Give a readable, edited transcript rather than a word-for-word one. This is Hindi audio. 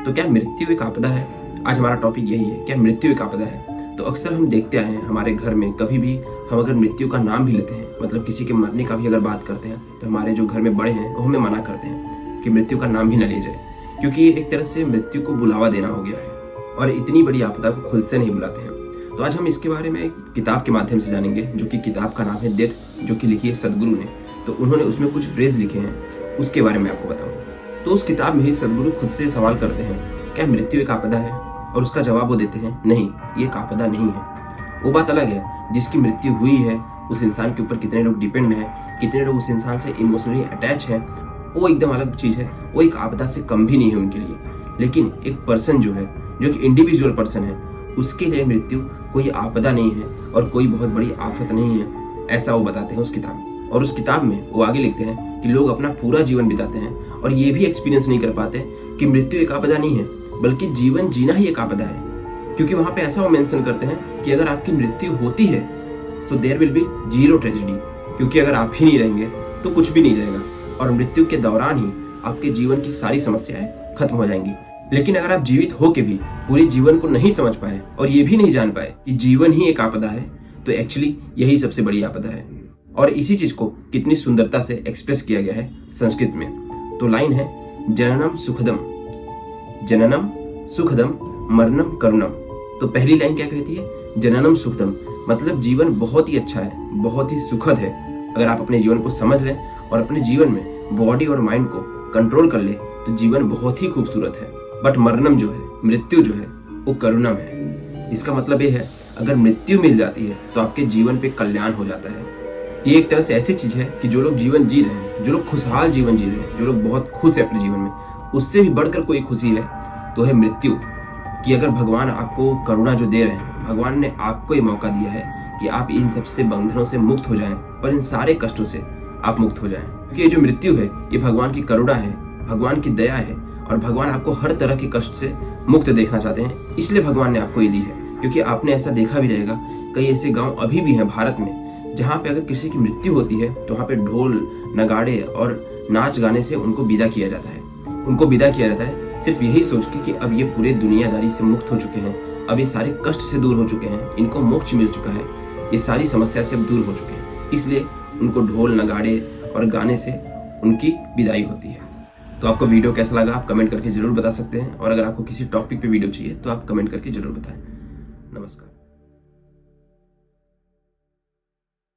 तो क्या मृत्यु एक आपदा है? आज हमारा टॉपिक यही है, क्या मृत्यु एक आपदा है? तो अक्सर हम देखते आए हैं हमारे घर में, कभी भी हम अगर मृत्यु का नाम भी लेते हैं, मतलब किसी के मरने का भी अगर बात करते हैं, तो हमारे जो घर में बड़े हैं वो हमें मना करते हैं कि मृत्यु का नाम भी ना लिया जाए, क्योंकि ये एक तरह से मृत्यु को बुलावा देना हो गया है और इतनी बड़ी आपदा को खुद से नहीं बुलाते हैं। तो आज हम इसके बारे में एक किताब के माध्यम से जानेंगे, जो कि किताब का नाम है डेथ, जो कि लिखी है सदगुरु ने। तो उन्होंने उसमें कुछ फ्रेज लिखे हैं, उसके बारे में आपको बताऊंगा। तो उस किताब में ही सदगुरु खुद से सवाल करते हैं, क्या मृत्यु एक आपदा है? और उसका जवाब वो देते हैं, नहीं, ये एक आपदा नहीं है। वो बात अलग है, जिसकी मृत्यु हुई है उस इंसान के ऊपर कितने लोग डिपेंड हैं, कितने लोग उस इंसान से इमोशनली अटैच हैं, वो एकदम अलग चीज है। वो एक आपदा से कम भी नहीं है उनके लिए। लेकिन एक पर्सन जो है, जो एक इंडिविजुअल पर्सन है, उसके लिए मृत्यु कोई आपदा नहीं है और कोई बहुत बड़ी आफत नहीं है, ऐसा वो बताते हैं उस किताब में। और उस किताब में वो आगे लिखते हैं कि लोग अपना पूरा जीवन बिताते हैं और ये भी एक्सपीरियंस नहीं कर पाते कि मृत्यु एक आपदा नहीं है, बल्कि जीवन जीना ही एक आपदा है। क्योंकि वहां पे ऐसा वो मेंशन करते हैं कि अगर आपकी मृत्यु होती है so there will be zero tragedy, क्योंकि अगर आप ही नहीं रहेंगे तो कुछ भी नहीं रहेगा और मृत्यु के दौरान ही आपके जीवन की सारी समस्याएं खत्म हो जाएंगी। लेकिन अगर आप जीवित होके भी पूरे जीवन को नहीं समझ पाए और ये भी नहीं जान पाए कि जीवन ही एक आपदा है, तो एक्चुअली यही सबसे बड़ी आपदा है। और इसी चीज को कितनी सुंदरता से एक्सप्रेस किया गया है संस्कृत में। तो लाइन है, जननम सुखदम, जननम सुखदम मरणम करुणम। तो पहली लाइन क्या कहती है? जननम सुखदम, मतलब जीवन बहुत ही अच्छा है, बहुत ही सुखद है। अगर आप अपने जीवन को समझ लें और अपने जीवन में बॉडी और माइंड को कंट्रोल कर ले तो जीवन बहुत ही खूबसूरत है। बट मरणम जो है, मृत्यु जो है, वो करुणम है। इसका मतलब ये है, अगर मृत्यु मिल जाती है तो आपके जीवन पे कल्याण हो जाता है। ये एक तरह से ऐसी चीज है कि जो लोग जीवन जी रहे हैं, जो लोग खुशहाल जीवन जी रहे हैं, जो लोग बहुत खुश है अपने जीवन में, उससे भी बढ़कर कोई खुशी है तो है मृत्यु। कि अगर भगवान आपको करुणा जो दे रहे हैं, भगवान ने आपको ये मौका दिया है कि आप इन सबसे बंधनों से मुक्त हो जाएं और इन सारे कष्टों से आप मुक्त हो जाएं। क्योंकि ये जो मृत्यु है, ये भगवान की करुणा है, भगवान की दया है और भगवान आपको हर तरह के कष्ट से मुक्त देखना चाहते हैं, इसलिए भगवान ने आपको ये दी है। क्योंकि आपने ऐसा देखा भी रहेगा, कई ऐसे गाँव अभी भी हैं भारत में जहाँ पे अगर किसी की मृत्यु होती है तो वहाँ पे ढोल नगाड़े और नाच गाने से उनको विदा किया जाता है। उनको विदा किया जाता है सिर्फ यही सोच के कि अब ये पूरे दुनियादारी से मुक्त हो चुके हैं, अब ये सारे कष्ट से दूर हो चुके हैं, इनको मोक्ष मिल चुका है, ये सारी समस्या से अब दूर हो चुके हैं, इसलिए उनको ढोल नगाड़े और गाने से उनकी विदाई होती है। तो आपको वीडियो कैसा लगा आप कमेंट करके जरूर बता सकते हैं, और अगर आपको किसी टॉपिक पे वीडियो चाहिए तो आप कमेंट करके जरूर बताएं। नमस्कार।